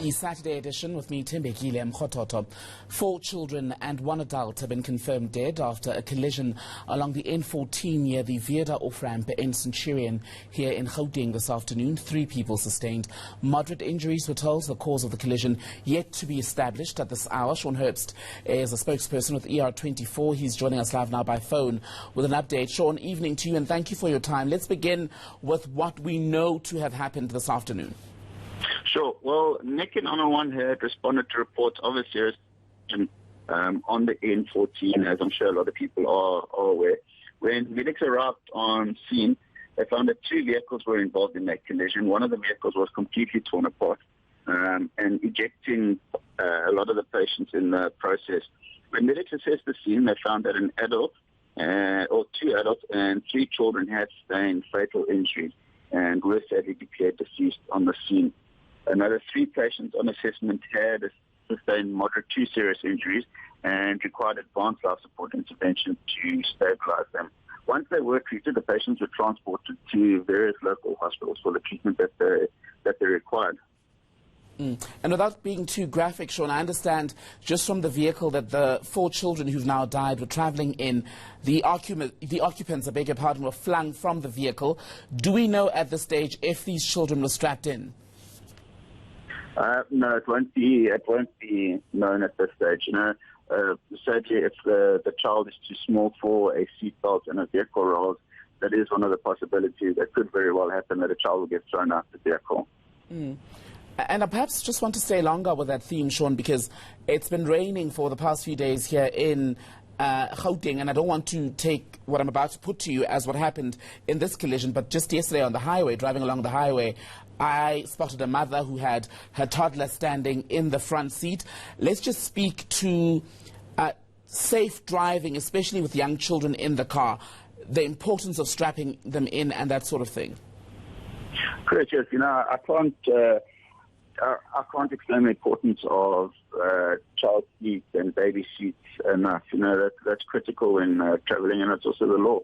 The Saturday edition with me, Timbekile Mkhototo. 4 children and 1 adult have been confirmed dead after a collision along the N14 near the Wierda off-ramp in Centurion here in Gauteng this afternoon. 3 people sustained moderate injuries, were told. The cause of the collision yet to be established at this hour. Sean Herbst is a spokesperson with N14. He's joining us live now by phone with an update. Sean, evening to you and thank you for your time. Let's begin with what we know to have happened this afternoon. Sure. Well, Nick and N14 had responded to reports of a serious collision on the N14, as I'm sure a lot of people are aware. When medics arrived on scene, they found that 2 vehicles were involved in that collision. One of the vehicles was completely torn apart and ejecting a lot of the patients in the process. When medics assessed the scene, they found that an adult, or 2 adults and 3 children had sustained fatal injuries and were sadly declared deceased on the scene. Another 3 patients on assessment had sustained moderate to serious injuries and required advanced life support intervention to stabilize them. Once they were treated, the patients were transported to various local hospitals for the treatment that they required. And without being too graphic, Sean, I understand just from the vehicle that the 4 children who've now died were traveling in. The occupants, I beg your pardon, were flung from the vehicle. Do we know at this stage if these children were strapped in? No, it won't be known at this stage. Sadly, if the child is too small for a seatbelt and a vehicle rolls, that is one of the possibilities. That could very well happen, that a child will get thrown out the vehicle. And I perhaps just want to stay longer with that theme, Sean, because it's been raining for the past few days here in Gauteng, and I don't want to take what I'm about to put to you as what happened in this collision, but just yesterday on the highway, driving along the highway, I spotted a mother who had her toddler standing in the front seat. Let's just speak to safe driving, especially with young children in the car, the importance of strapping them in and that sort of thing. Correct, yes. I can't explain the importance of child seats and baby seats enough. That's critical when traveling, and it's also the law.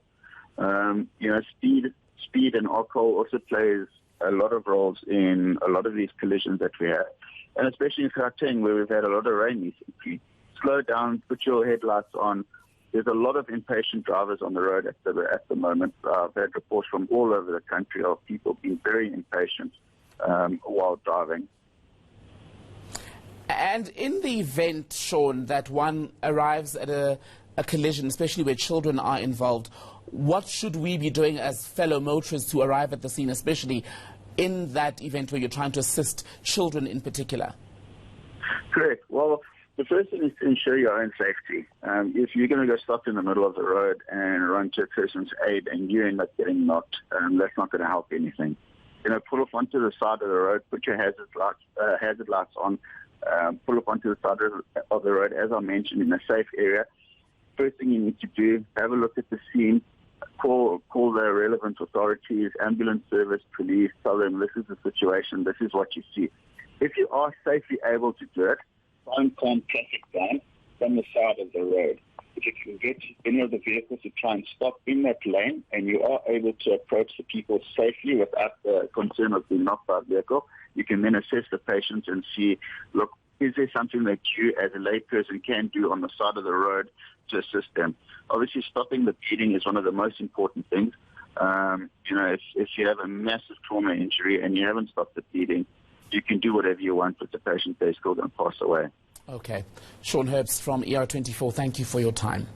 Speed and alcohol also plays a lot of roles in a lot of these collisions that we have, and especially in Gauteng, where we've had a lot of rain recently. Slow down, put your headlights on. There's a lot of impatient drivers on the road at the moment. I've had reports from all over the country of people being very impatient while driving. And in the event, Sean, that one arrives at a collision, especially where children are involved, what should we be doing as fellow motorists who arrive at the scene, especially in that event where you're trying to assist children in particular? Correct. Well, the first thing is to ensure your own safety. If you're going to go stop in the middle of the road and run to a person's aid and you end up getting knocked, that's not going to help anything. Pull off onto the side of the road, put your hazard lights on, pull up onto the side of the road, as I mentioned, in a safe area. First thing you need to do, have a look at the scene, call the relevant authorities, ambulance service, police, tell them this is the situation, this is what you see. If you are safely able to do it, try and calm traffic down from the side of the road. If you can get any of the vehicles to try and stop in that lane and you are able to approach the people safely without the concern of being knocked by a vehicle, you can then assess the patients and see, look, is there something that you as a layperson can do on the side of the road to assist them? Obviously, stopping the bleeding is one of the most important things. If you have a massive trauma injury and you haven't stopped the bleeding, you can do whatever you want with the patient. They're still going to pass away. Okay. Sean Herbst from N14, thank you for your time.